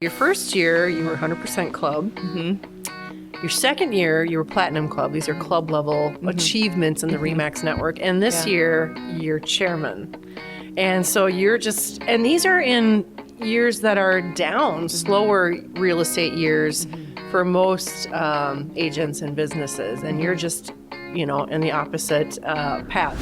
Your first year, you were 100% club. Mm-hmm. Your second year, you were platinum club. These are club level achievements in the REMAX network. And this year, you're chairman. And so you're just, and these are in years that are down, slower real estate years for most agents and businesses. And you're just, you know, in the opposite path.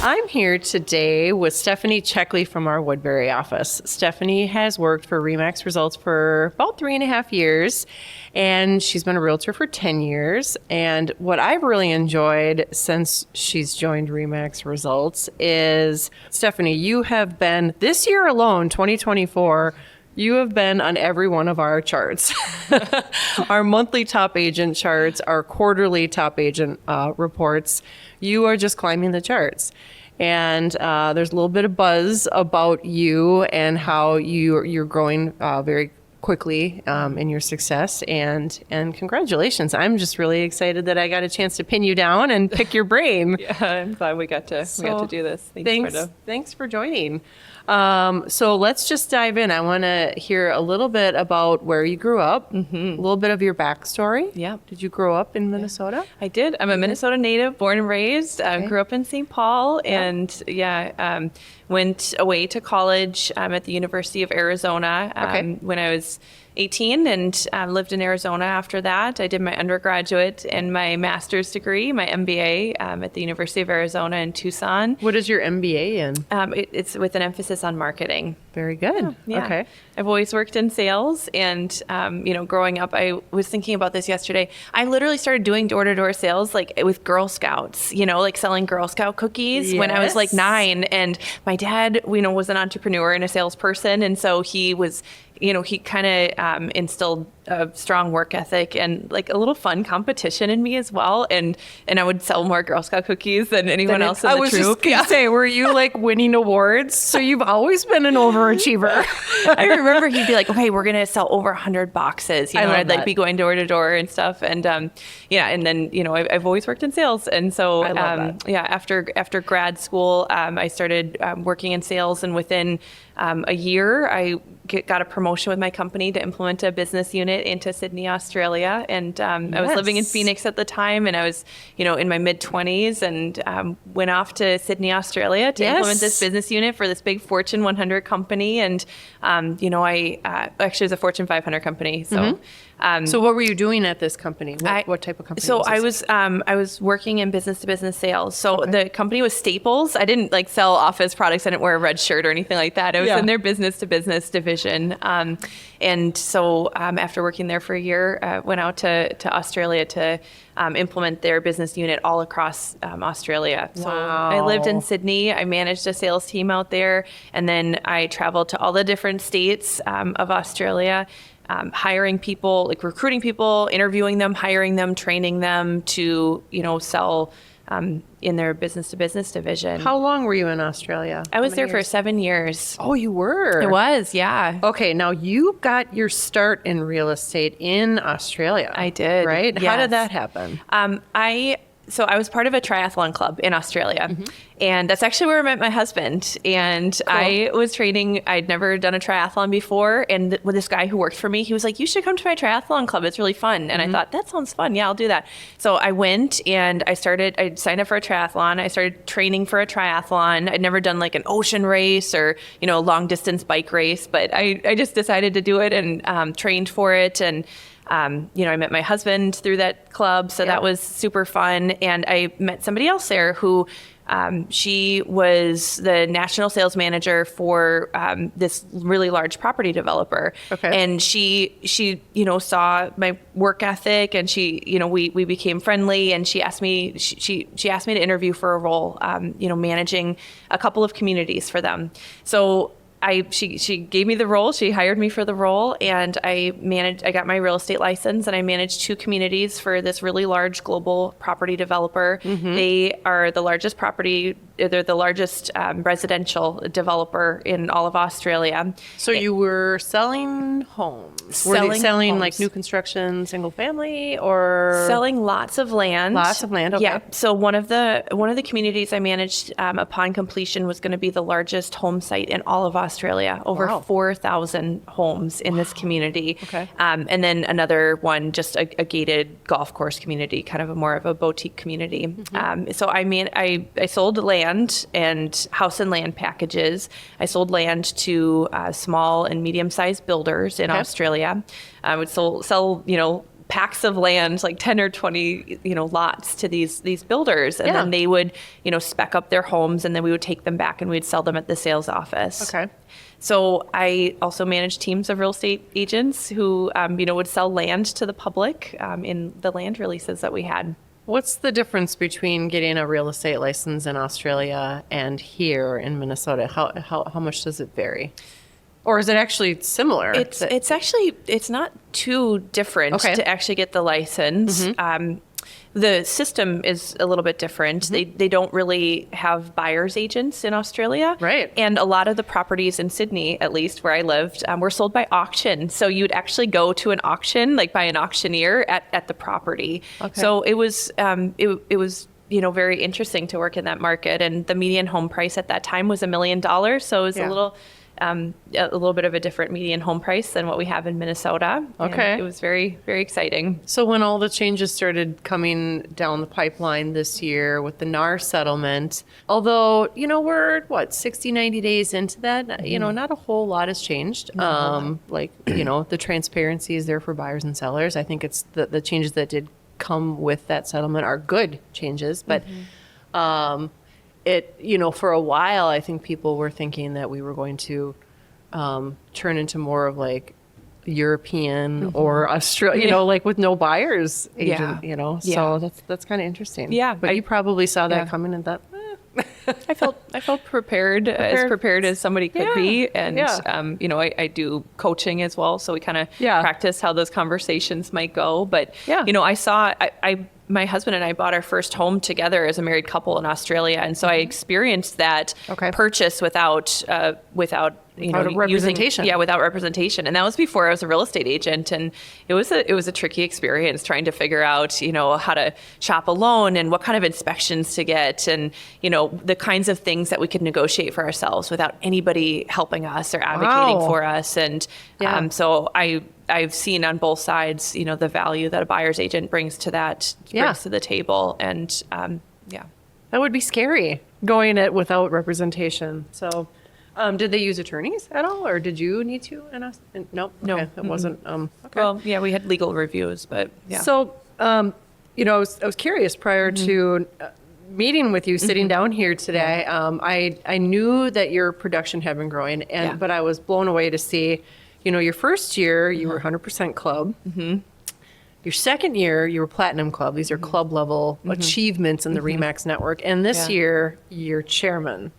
I'm here today with Stephanie Checkley from our Woodbury office. Stephanie has worked for REMAX Results for about 3.5 years, and she's been a realtor for 10 years. And what I've really enjoyed since she's joined REMAX Results is, Stephanie, you have been, this year alone, 2024, you have been on every one of our charts. Our monthly top agent charts, our quarterly top agent reports. You are just climbing the charts. And there's a little bit of buzz about you and how you're growing very quickly in your success. And congratulations. I'm just really excited that I got a chance to pin you down and pick your brain. Yeah, I'm glad we got to do this. Thanks for joining. So let's just dive in. I want to hear a little bit about where you grew up, a little bit of your backstory. Yeah. Did you grow up in Minnesota? I did. I'm a Minnesota native, born and raised. Grew up in St. Paul, and went away to college at the University of Arizona when I was 18, and lived in Arizona after that. I did my undergraduate and my master's degree, my MBA, at the University of Arizona in Tucson. What is your MBA in? It's with an emphasis on marketing. Very good. Yeah. Okay. I've always worked in sales, and growing up, I was thinking about this yesterday. I literally started doing door-to-door sales like with Girl Scouts, like selling Girl Scout cookies when I was like 9. And my dad, was an entrepreneur and a salesperson, and so he was, he kind of instilled a strong work ethic and like a little fun competition in me as well. And I would sell more Girl Scout cookies than anyone else in the troop. I was just going to say, were you like winning awards? So you've always been an overachiever. I remember he'd be like, okay, we're going to sell over 100 boxes. I'd like be going door to door and stuff. And and then, I've always worked in sales. And so, after grad school, I started working in sales, and within a year, I got a promotion with my company to implement a business unit into Sydney, Australia. And I was living in Phoenix at the time, and I was, in my mid-20s, and went off to Sydney, Australia to implement this business unit for this big Fortune 100 company. And, I actually was a Fortune 500 company. So, so what were you doing at this company? What type of company? So was I was working in business-to-business sales. So the company was Staples. I didn't like sell office products. I didn't wear a red shirt or anything like that. I was in their business-to-business division. And so after working there for a year, went out to Australia to implement their business unit all across Australia. So I lived in Sydney. I managed a sales team out there. And then I traveled to all the different states of Australia, hiring people, like recruiting people, interviewing them, hiring them, training them to, sell in their business-to-business division. How long were you in Australia? I was there for 7 years. Oh, you were? It was, yeah. Okay, now you got your start in real estate in Australia. I did. Right? Yes. How did that happen? So I was part of a triathlon club in Australia, and that's actually where I met my husband. And cool. I was training. I'd never done a triathlon before, and with this guy who worked for me, he was like, "You should come to my triathlon club. It's really fun." And I thought, that sounds fun. Yeah, I'll do that. So I went, and I signed up for a triathlon. I started training for a triathlon. I'd never done like an ocean race or, a long distance bike race, but I just decided to do it and trained for it. And I met my husband through that club, so that was super fun. And I met somebody else there who, she was the national sales manager for this really large property developer. Okay. And she saw my work ethic, and she, we became friendly, and she asked me to interview for a role, managing a couple of communities for them. So she gave me the role. She hired me for the role, and I got my real estate license, and I managed 2 communities for this really large global property developer. They are the largest property they're the largest residential developer in all of Australia. So you were selling homes? Were they selling like new construction, single family, or selling lots of land? Lots of land. Okay. Yeah. So one of the communities I managed upon completion was going to be the largest home site in all of Australia. Over 4,000 homes in this community. Okay. And then another one, just a gated golf course community, kind of more of a boutique community. So I sold land and house and land packages. I sold land to small and medium-sized builders in Australia. I would sell packs of land, like 10 or 20, lots to these builders. And then they would, spec up their homes, and then we would take them back and we'd sell them at the sales office. Okay. So I also managed teams of real estate agents who, would sell land to the public in the land releases that we had. What's the difference between getting a real estate license in Australia and here in Minnesota? How much does it vary? Or is it actually similar? It's not too different to actually get the license. The system is a little bit different. They don't really have buyer's agents in Australia. Right. And a lot of the properties in Sydney, at least where I lived, were sold by auction. So you'd actually go to an auction, like by an auctioneer at the property. Okay. So it was very interesting to work in that market. And the median home price at that time was $1 million. So it was a little bit of a different median home price than what we have in Minnesota. Okay. And it was very, very exciting. So when all the changes started coming down the pipeline this year with the NAR settlement, although, we're 60, 90 days into that, not a whole lot has changed. The transparency is there for buyers and sellers. I think it's the changes that did come with that settlement are good changes, but for a while, I think people were thinking that we were going to turn into more of like European or Australia, like with no buyer's agent, so that's kind of interesting. Yeah. But you probably saw that coming and thought, I felt prepared as somebody could be. And, I do coaching as well. So we kind of practice how those conversations might go. But, my husband and I bought our first home together as a married couple in Australia. And so I experienced that purchase without representation. Without representation. And that was before I was a real estate agent. And it was a tricky experience trying to figure out, how to shop a loan and what kind of inspections to get and, the kinds of things that we could negotiate for ourselves without anybody helping us or advocating for us. And so I've seen on both sides, the value that a buyer's agent brings to the table. And that would be scary going it without representation. So did they use attorneys at all, or did you need to? No, it wasn't. Well, we had legal reviews, but So, I was curious prior to meeting with you, sitting down here today. I knew that your production had been growing, but I was blown away to see. Your first year, you were 100% club. Your second year, you were platinum club. These are club level achievements in the REMAX network. And this year, you're chairman.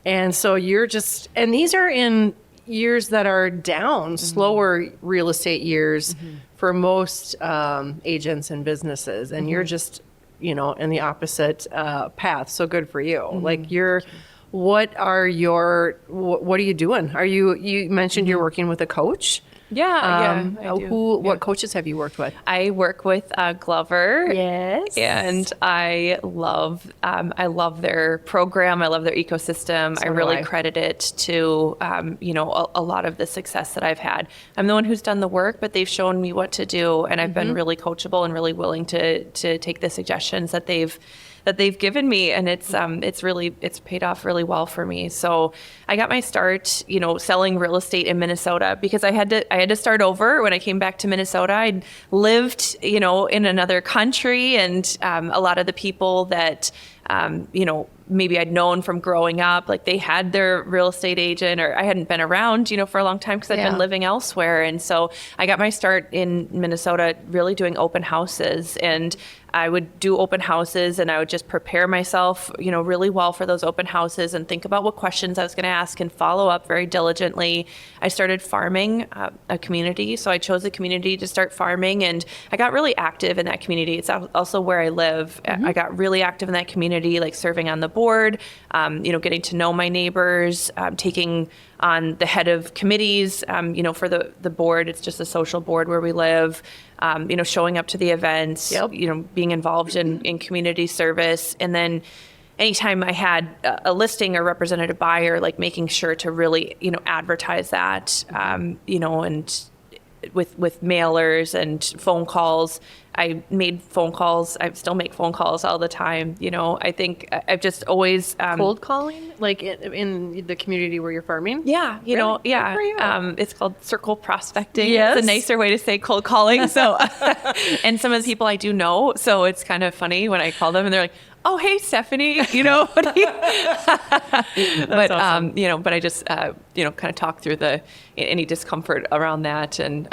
And so and these are in years that are down, slower real estate years for most agents and businesses. And you're just, in the opposite path. So good for you. Like what are you doing? You mentioned you're working with a coach? I do. What coaches have you worked with? I work with Glover. Yes. And I love their program. I love their ecosystem. I really credit it to, a lot of the success that I've had. I'm the one who's done the work, but they've shown me what to do. And I've been really coachable and really willing to take the suggestions that they've given me, and it's paid off really well for me. So I got my start, selling real estate in Minnesota because I had to start over when I came back to Minnesota. I'd lived, in another country, and a lot of the people that maybe I'd known from growing up, like they had their real estate agent, or I hadn't been around, for a long time because I'd been living elsewhere. And so I got my start in Minnesota really doing open houses. And I would do open houses, and I would just prepare myself, really well for those open houses and think about what questions I was going to ask and follow up very diligently. I started farming a community. So I chose a community to start farming, and I got really active in that community. It's also where I live. I got really active in that community, like serving on the board, getting to know my neighbors, taking on the head of committees, for the board. It's just a social board where we live, showing up to the events, being involved in community service. And then anytime I had a listing or representative buyer, like making sure to really, advertise that, and with mailers and phone calls. I made phone calls. I still make phone calls all the time. I think I've just always cold calling, like in the community where you're farming. Yeah, Really? yeah. Good for you. It's called circle prospecting. Yes. It's a nicer way to say cold calling. So, and some of the people I do know, so it's kind of funny when I call them and they're like, "Oh, hey, Stephanie," But awesome. but I just kind of talk through any discomfort around that, and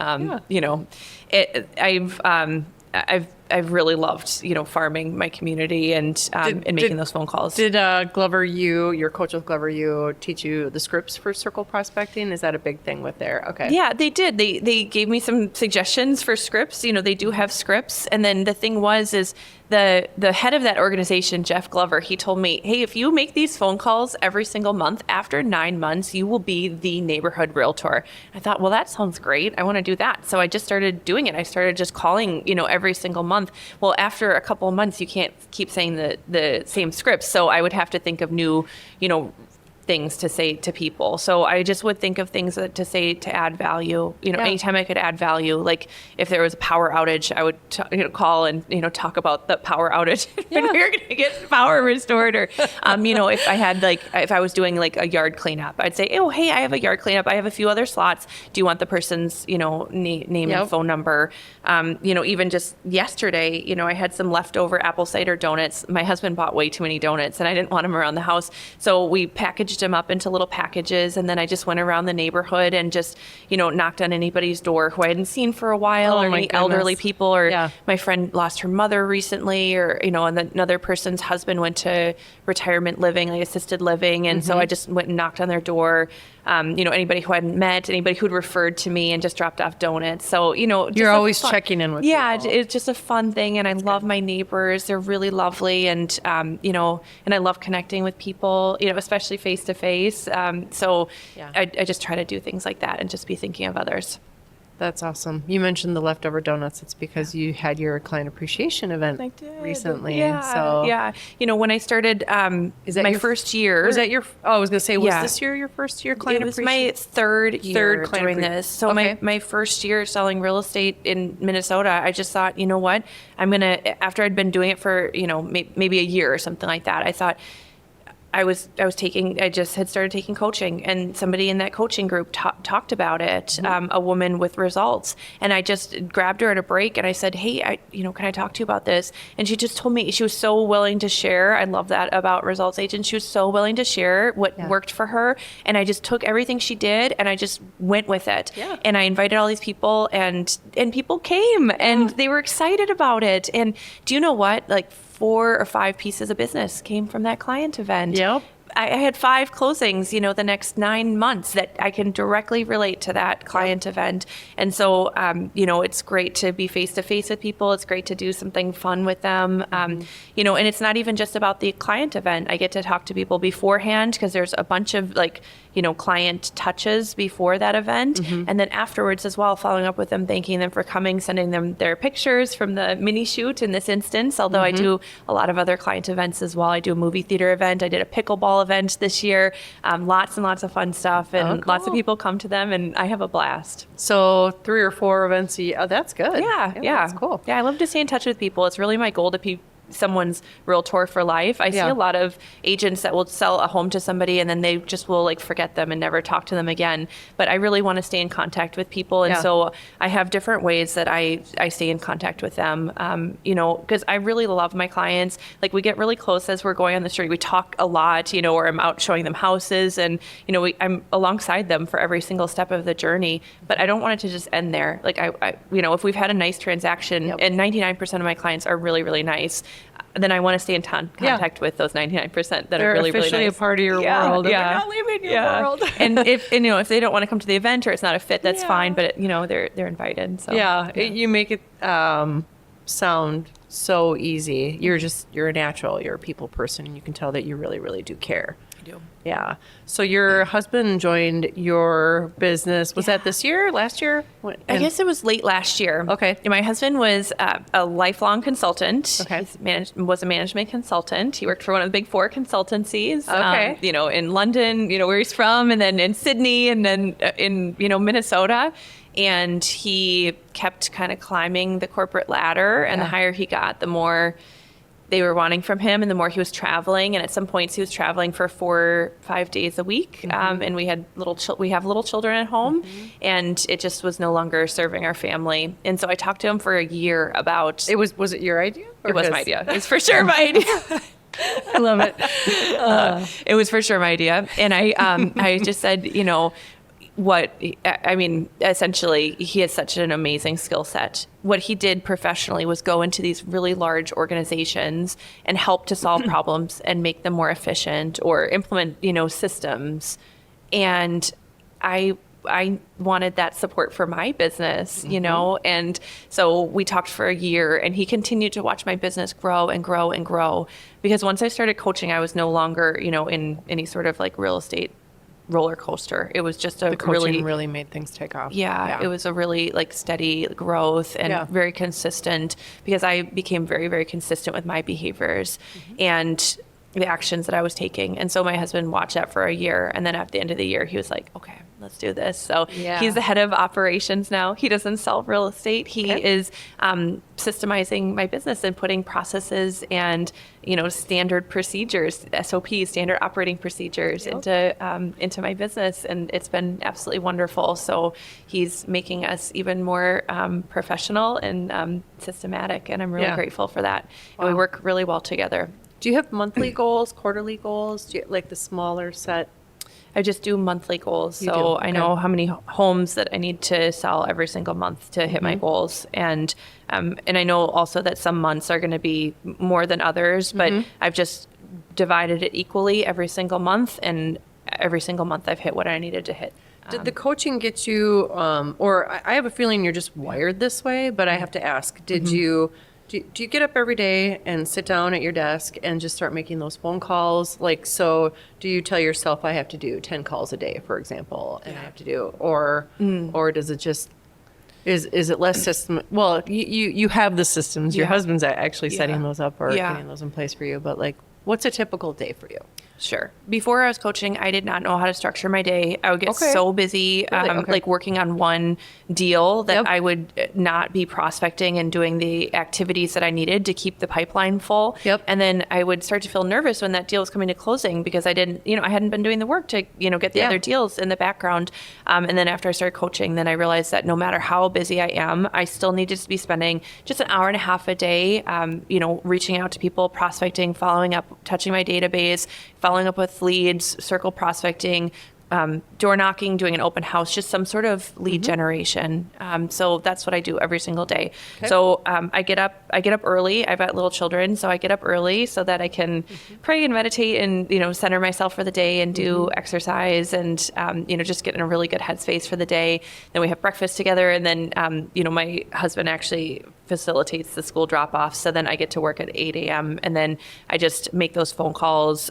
I've really loved farming my community and making those phone calls. Did your coach with Glover, teach you the scripts for circle prospecting? Is that a big thing with there? Okay. Yeah, they did. They gave me some suggestions for scripts. They do have scripts. And then the thing is the head of that organization, Jeff Glover, he told me, hey, if you make these phone calls every single month, after 9 months, you will be the neighborhood realtor. I thought, well, that sounds great. I want to do that. So I just started doing it. I started just calling, every single month. Well, after a couple of months, you can't keep saying the same scripts. So I would have to think of new, things to say to people. So I just would think of things to say to add value. Anytime I could add value, like if there was a power outage, I would call and talk about the power outage and we were going to get power restored. Or if I had if I was doing like a yard cleanup, I'd say, oh, hey, I have a yard cleanup. I have a few other slots. Do you want the person's name and phone number? Even just yesterday, I had some leftover apple cider donuts. My husband bought way too many donuts and I didn't want them around the house, so we packaged them up into little packages, and then I just went around the neighborhood and just knocked on anybody's door who I hadn't seen for a while, or any elderly people, or my friend lost her mother recently, or and then another person's husband went to retirement living, like assisted living, and so I just went and knocked on their door. Anybody who I hadn't met, anybody who'd referred to me, and just dropped off donuts. So you're always checking in with people. It's just a fun thing, and I love my neighbors. They're really lovely, and and I love connecting with people, especially face to face. So I just try to do things like that and just be thinking of others. That's awesome. You mentioned the leftover donuts. It's because you had your client appreciation event recently. Yeah. So when I started is that my your first year. Was that your I was going to say, was this year your first year client appreciation? It was my third year doing this. So okay. my first year selling real estate in Minnesota, I just thought, you know what? I'm going to, after I'd been doing it for, maybe a year or something like that, I thought, I just had started taking coaching, and somebody in that coaching group talked about it, a woman with results. And I just grabbed her at a break and I said, hey, can I talk to you about this? And she just told me, she was so willing to share. I love that about results agents. She was so willing to share what worked for her. And I just took everything she did and I just went with it. Yeah. And I invited all these people, and people came and they were excited about it. And do you know what? 4 or 5 pieces of business came from that client event. Yep. I had 5 closings, the next 9 months that I can directly relate to that client event. And so, it's great to be face to face with people. It's great to do something fun with them. And it's not even just about the client event. I get to talk to people beforehand, because there's a bunch of client touches before that event. And then afterwards as well, following up with them, thanking them for coming, sending them their pictures from the mini shoot in this instance, although I do a lot of other client events as well. I do a movie theater event. I did a pickleball event this year. Lots and lots of fun stuff, and lots of people come to them, and I have a blast. So 3 or 4 events. Oh, that's good. Yeah. That's cool. Yeah, I love to stay in touch with people. It's really my goal to someone's realtor for life. I see a lot of agents that will sell a home to somebody and then they just will like forget them and never talk to them again. But I really want to stay in contact with people. And so I have different ways that I stay in contact with them, you know, because I really love my clients. Like we get really close as we're going on the street. We talk a lot, you know, or I'm out showing them houses and, you know, I'm alongside them for every single step of the journey. But I don't want it to just end there. Like I you know, if we've had a nice transaction and 99% of my clients are really, really nice, then I want to stay in contact with those 99% that are really, really nice. They're officially a part of your world. Yeah. They're not leaving your world. And if you know, if they don't want to come to the event or it's not a fit, that's fine. But you know, they're invited. So you make it sound so easy. You're a natural. You're a people person, and you can tell that you really, really do care. I do. Yeah. So your husband joined your business. Was that this year? Last year? I guess it was late last year. Okay. And my husband was a lifelong consultant. Okay. He was a management consultant. He worked for one of the big four consultancies. Okay. You know, in London, you know, where he's from, and then in Sydney, and then in, you know, Minnesota. And he kept kind of climbing the corporate ladder, and the higher he got, the more they were wanting from him and the more he was traveling. And at some points he was traveling for 4-5 days a week. And we have little children at home, and it just was no longer serving our family. And so I talked to him for a year about, Was it your idea? it was my idea. It's for sure my idea. I love it. It was for sure my idea. And I just said, you know, essentially he has such an amazing skill set. What he did professionally was go into these really large organizations and help to solve problems and make them more efficient or implement, you know, systems. And I wanted that support for my business, you know? And so we talked for a year, and he continued to watch my business grow and grow and grow, because once I started coaching, I was no longer, you know, in any sort of like real estate roller coaster. It was just The coaching really made things take off. Yeah, it was a really like steady growth and very consistent, because I became very, very consistent with my behaviors and the actions that I was taking. And so my husband watched that for a year. And then at the end of the year, he was like, okay, let's do this. So he's the head of operations now. He doesn't sell real estate. He is systemizing my business and putting processes and, you know, standard procedures, SOPs, standard operating procedures into my business. And it's been absolutely wonderful. So he's making us even more professional and systematic. And I'm really grateful for that. And we work really well together. Do you have monthly goals, quarterly goals? Do you like the smaller set? I just do monthly goals. You so do? I know how many homes that I need to sell every single month to hit my goals. And I know also that some months are going to be more than others, but I've just divided it equally every single month. And every single month I've hit what I needed to hit. Did the coaching get you, or I have a feeling you're just wired this way, but I have to ask, did you... Do you get up every day and sit down at your desk and just start making those phone calls? Like, so do you tell yourself I have to do 10 calls a day, for example, and I have to do, or does it just, is it less system? Well, you have the systems. Your husband's actually setting those up or getting those in place for you. But like, what's a typical day for you? Sure. Before I was coaching, I did not know how to structure my day. I would get so busy, like working on one deal that I would not be prospecting and doing the activities that I needed to keep the pipeline full. And then I would start to feel nervous when that deal was coming to closing, because I hadn't been doing the work to, you know, get the other deals in the background. And then after I started coaching, then I realized that no matter how busy I am, I still needed to be spending just an hour and a half a day, you know, reaching out to people, prospecting, following up, touching my database, following up with leads, circle prospecting, door knocking, doing an open house, just some sort of lead generation. So that's what I do every single day. Okay. So I get up early. I've got little children, so I get up early so that I can pray and meditate and, you know, center myself for the day and do exercise and, you know, just get in a really good headspace for the day. Then we have breakfast together, and then, you know, my husband actually facilitates the school drop-off. So then I get to work at 8 a.m. and then I just make those phone calls,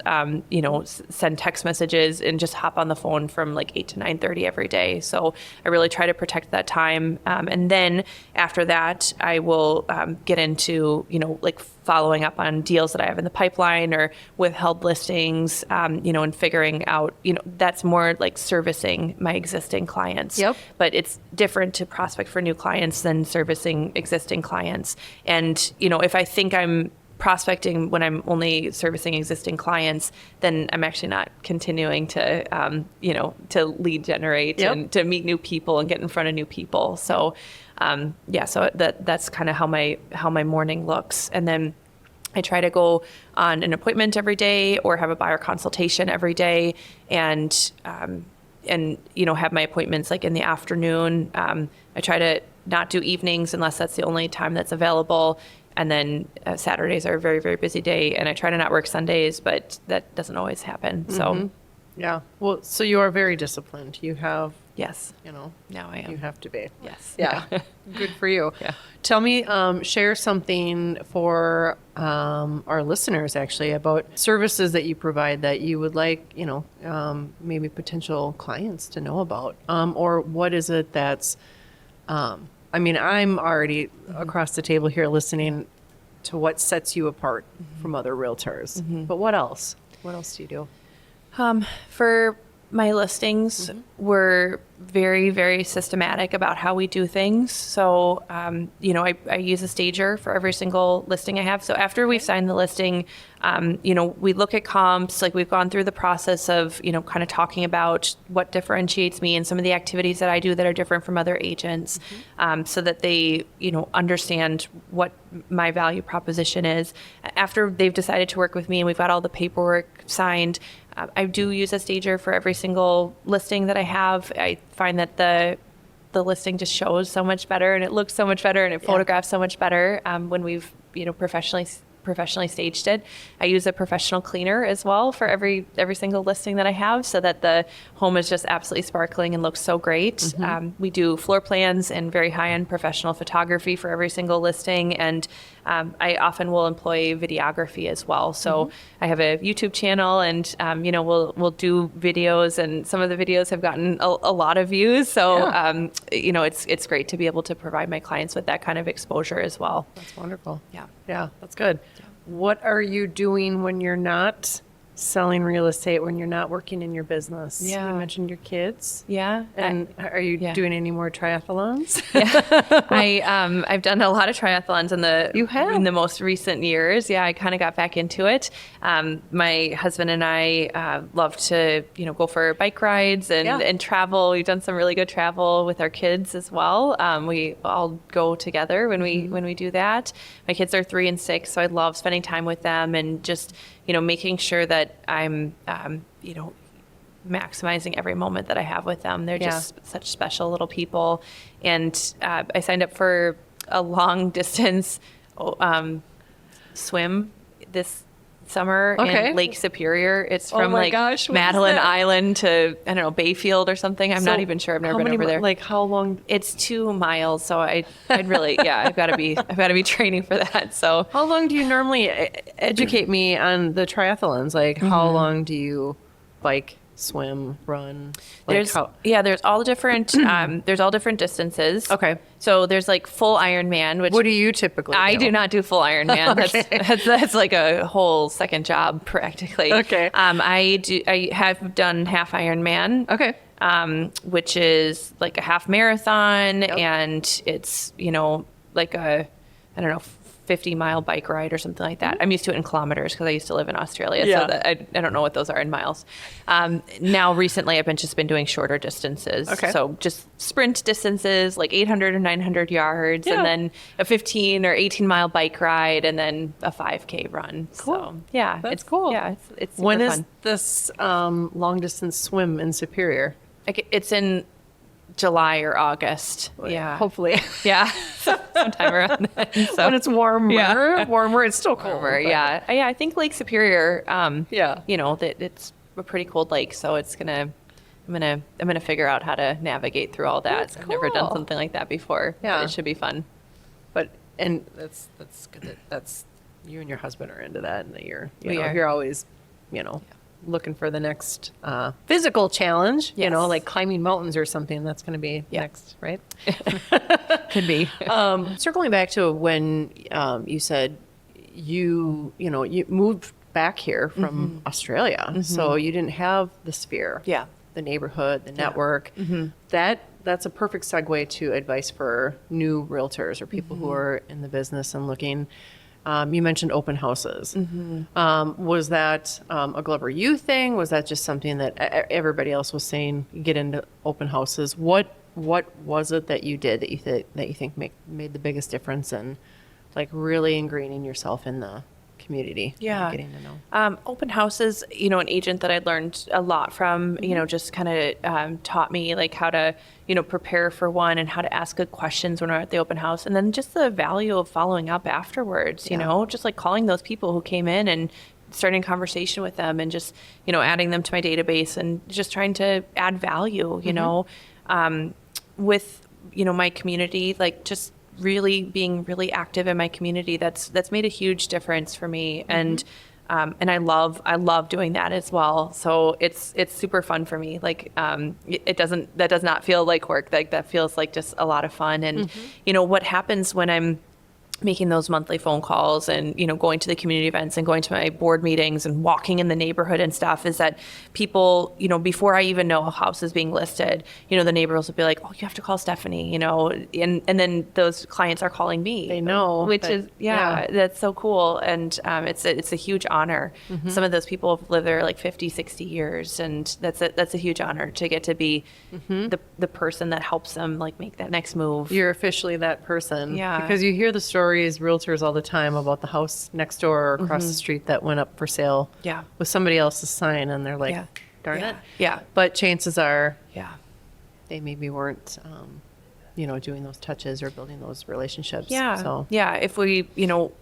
you know, send text messages and just hop on the phone from like 8 to 9:30 every day. So I really try to protect that time. And then after that, I will get into, you know, like following up on deals that I have in the pipeline or withheld listings, you know, and figuring out, you know, that's more like servicing my existing clients. But it's different to prospect for new clients than servicing existing clients. And, you know, if I think I'm prospecting when I'm only servicing existing clients, then I'm actually not continuing to, to lead generate and to meet new people and get in front of new people. So, so that's kind of how my morning looks. And then I try to go on an appointment every day or have a buyer consultation every day, and have my appointments like in the afternoon. I try to not do evenings unless that's the only time that's available. And then Saturdays are a very, very busy day, and I try to not work Sundays, but that doesn't always happen. So, yeah. Well, so you are very disciplined. You have, yes, now I am. You have to be. Yes. Yeah. Good for you. Yeah. Tell me, share something for our listeners actually about services that you provide that you would like, maybe potential clients to know about, or what is it that's, I'm already across the table here listening to what sets you apart from other realtors. But what else? What else do you do? For my listings, we're very, very systematic about how we do things. So, I use a stager for every single listing I have. So after we've signed the listing, we look at comps, like we've gone through the process of, kind of talking about what differentiates me and some of the activities that I do that are different from other agents, so that they, understand what my value proposition is. After they've decided to work with me and we've got all the paperwork signed, I do use a stager for every single listing that I have. I find that the listing just shows so much better, and it looks so much better, and it photographs so much better when we've professionally staged it. I use a professional cleaner as well for every single listing that I have, so that the home is just absolutely sparkling and looks so great. We do floor plans and very high-end professional photography for every single listing, and I often will employ videography as well. So I have a YouTube channel, and we'll do videos, and some of the videos have gotten a lot of views. So it's great to be able to provide my clients with that kind of exposure as well. That's wonderful. Yeah, that's good. Yeah. What are you doing when you're not selling real estate, when you're not working in your business? Yeah. You mentioned your kids. Yeah. And are you doing any more triathlons? I've done a lot of triathlons in the most recent years. Yeah, I kind of got back into it. My husband and I love to, go for bike rides and travel. We've done some really good travel with our kids as well. We all go together when we do that. My kids are 3 and 6, so I love spending time with them and just, making sure that I'm, maximizing every moment that I have with them. They're just such special little people. And I signed up for a long distance swim this summer in Lake Superior. It's from Madeline Island to, I don't know, Bayfield or something. I'm not even sure. I've never been over there. Like how long? It's 2 miles. So I'd really, I've got to be training for that. So how long do you normally educate me on the triathlons? Like how long do you bike, swim, run? There's all different there's all different distances. Okay. So there's like full Ironman, which what do you typically I do not do full Ironman. Okay. That's like a whole second job practically. Okay. I have done half Ironman. Okay. Which is like a half marathon, and it's, like a, I don't know, 50-mile bike ride or something like that. I'm used to it in kilometers because I used to live in Australia, so that I don't know what those are in miles. Now recently I've just been doing shorter distances. Okay. So just sprint distances, like 800 or 900 yards, and then a 15 or 18-mile bike ride, and then a 5K run. Cool. So yeah, That's cool. Yeah, it's super when is fun. this long distance swim in Superior? It's in July or August. Yeah. Hopefully. Yeah. Sometime around then. So. When it's warmer, it's still colder. Warmer, yeah. I think Lake Superior, that it's a pretty cold lake, so I'm gonna figure out how to navigate through all that. That's I've never done cool. something like that before. Yeah. But it should be fun. And that's good. That's you and your husband are into that, and that are. you're always, looking for the next physical challenge, Yes. like climbing mountains or something. That's going to be next, right? Could be. Circling back to when you said you moved back here from Australia, so you didn't have the sphere, the neighborhood, the network. That's a perfect segue to advice for new realtors or people who are in the business and looking. You mentioned open houses. Was that a Glover U thing? Was that just something that everybody else was saying, get into open houses? What was it that you did that you think made the biggest difference in like really ingraining yourself in the community? Yeah. Getting to know. Open houses, an agent that I'd learned a lot from, just kind of taught me like how to, prepare for one and how to ask good questions when we're at the open house. And then just the value of following up afterwards, just like calling those people who came in and starting a conversation with them and just, adding them to my database and just trying to add value, with, my community, like just really being really active in my community. That's made a huge difference for me. And I love doing that as well. So it's super fun for me. Like, that does not feel like work. Like that feels like just a lot of fun. And, what happens when I'm making those monthly phone calls and, going to the community events and going to my board meetings and walking in the neighborhood and stuff is that people, before I even know a house is being listed, the neighbors will be like, oh, you have to call Stephanie, and then those clients are calling me. They know. Which is, that's so cool. And it's a huge honor. Some of those people have lived there like 50, 60 years. And that's a huge honor to get to be the person that helps them like make that next move. You're officially that person. Yeah. Because you hear the stories, realtors all the time about the house next door or across the street that went up for sale with somebody else's sign, and they're like, darn it. Yeah. But chances are they maybe weren't, doing those touches or building those relationships. Yeah. So. Yeah. If we,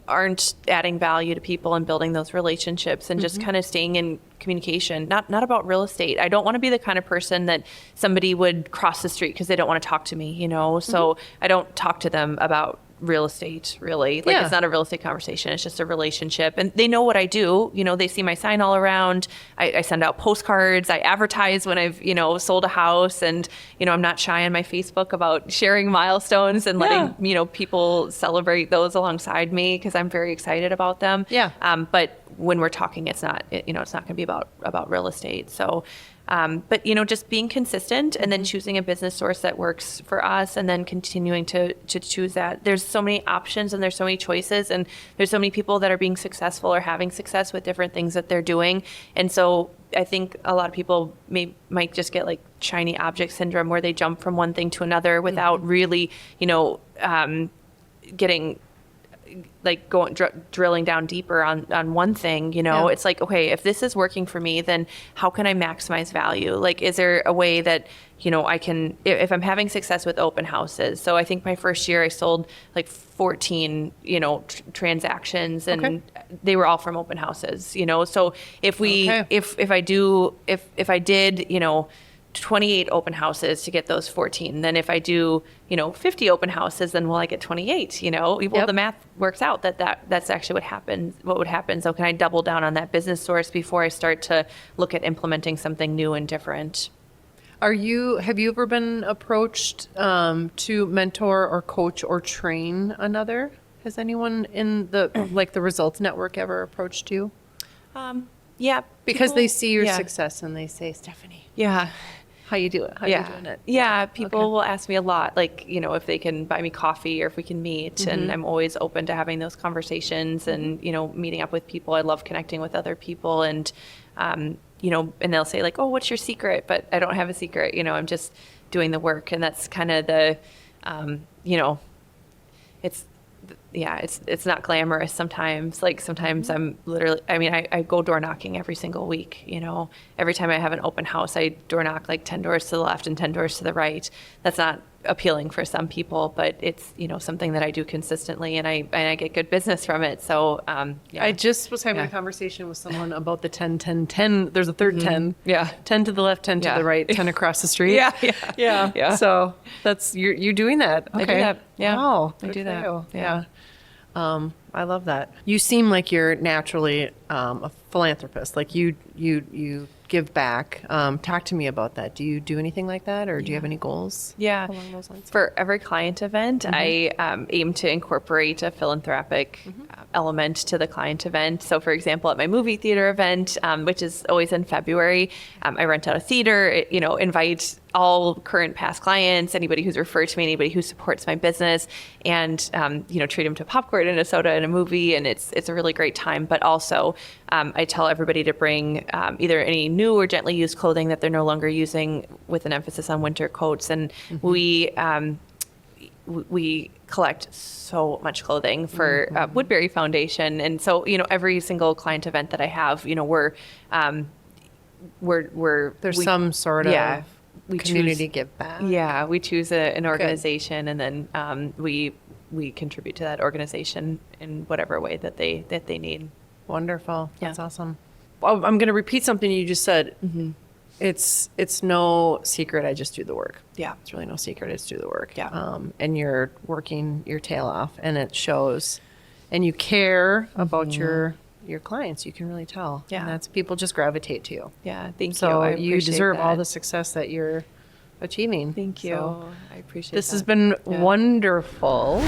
aren't adding value to people and building those relationships and just kind of staying in communication, not about real estate. I don't want to be the kind of person that somebody would cross the street because they don't want to talk to me, so I don't talk to them about real estate, really. Like it's not a real estate conversation. It's just a relationship. And they know what I do. They see my sign all around. I send out postcards. I advertise when I've, sold a house. And, I'm not shy on my Facebook about sharing milestones and letting, people celebrate those alongside me because I'm very excited about them. Yeah. But when we're talking, it's not going to be about real estate. So, but, just being consistent and then choosing a business source that works for us and then continuing to choose that. There's so many options and there's so many choices and there's so many people that are being successful or having success with different things that they're doing. And so I think a lot of people might just get like shiny object syndrome where they jump from one thing to another without really, getting like drilling down deeper on one thing, it's like, okay, if this is working for me, then how can I maximize value? Like, is there a way that, I can, if I'm having success with open houses. So I think my first year I sold like 14, transactions and they were all from open houses, so if I did, 28 open houses to get those 14. Then if I do, 50 open houses, then will I get 28? Well, the math works out that's actually what would happen. So can I double down on that business source before I start to look at implementing something new and different? Have you ever been approached to mentor or coach or train another? Has anyone in the Results Network ever approached you? Yeah. Because they see your success and they say, Stephanie. Yeah. How you do it? How you doing it? Yeah, people will ask me a lot, like, if they can buy me coffee or if we can meet. And I'm always open to having those conversations and, meeting up with people. I love connecting with other people and, and they'll say like, oh, what's your secret? But I don't have a secret. I'm just doing the work. And that's kind of the, it's not glamorous sometimes. Like sometimes I'm literally, I go door knocking every single week, every time I have an open house, I door knock like 10 doors to the left and 10 doors to the right. That's not appealing for some people, but it's, something that I do consistently and I get good business from it. So, I just was having a conversation with someone about the 10, 10, 10. There's a third 10. Yeah. 10 to the left, 10 to the right, 10 across the street. Yeah. So that's, you're doing that. Okay. I do that. Yeah. Wow. I do that. Yeah. I love that. You seem like you're naturally a philanthropist. Like you give back. Talk to me about that. Do you do anything like that, or do you have any goals? Yeah. Along those lines? For every client event, I aim to incorporate a philanthropic element to the client event. So, for example, at my movie theater event, which is always in February, I rent out a theater. Invite all current past clients, anybody who's referred to me, anybody who supports my business, and treat them to popcorn and a soda and a movie, and it's a really great time. But also, I tell everybody to bring either any new or gently used clothing that they're no longer using, with an emphasis on winter coats. And we collect so much clothing for Woodbury Foundation, and so every single client event that I have, There's some sort of community give back. Yeah, we choose an organization, and then we contribute to that organization in whatever way that they need. Wonderful. That's awesome. Well, I'm going to repeat something you just said. It's no secret. I just do the work. Yeah, it's really no secret. I just do the work. Yeah. And you're working your tail off, and it shows. And you care about your clients. You can really tell. Yeah. And that's, people just gravitate to you. Yeah. Thank you. So I you appreciate deserve that. all the success that you're achieving. Thank you. So I appreciate this that. has been wonderful.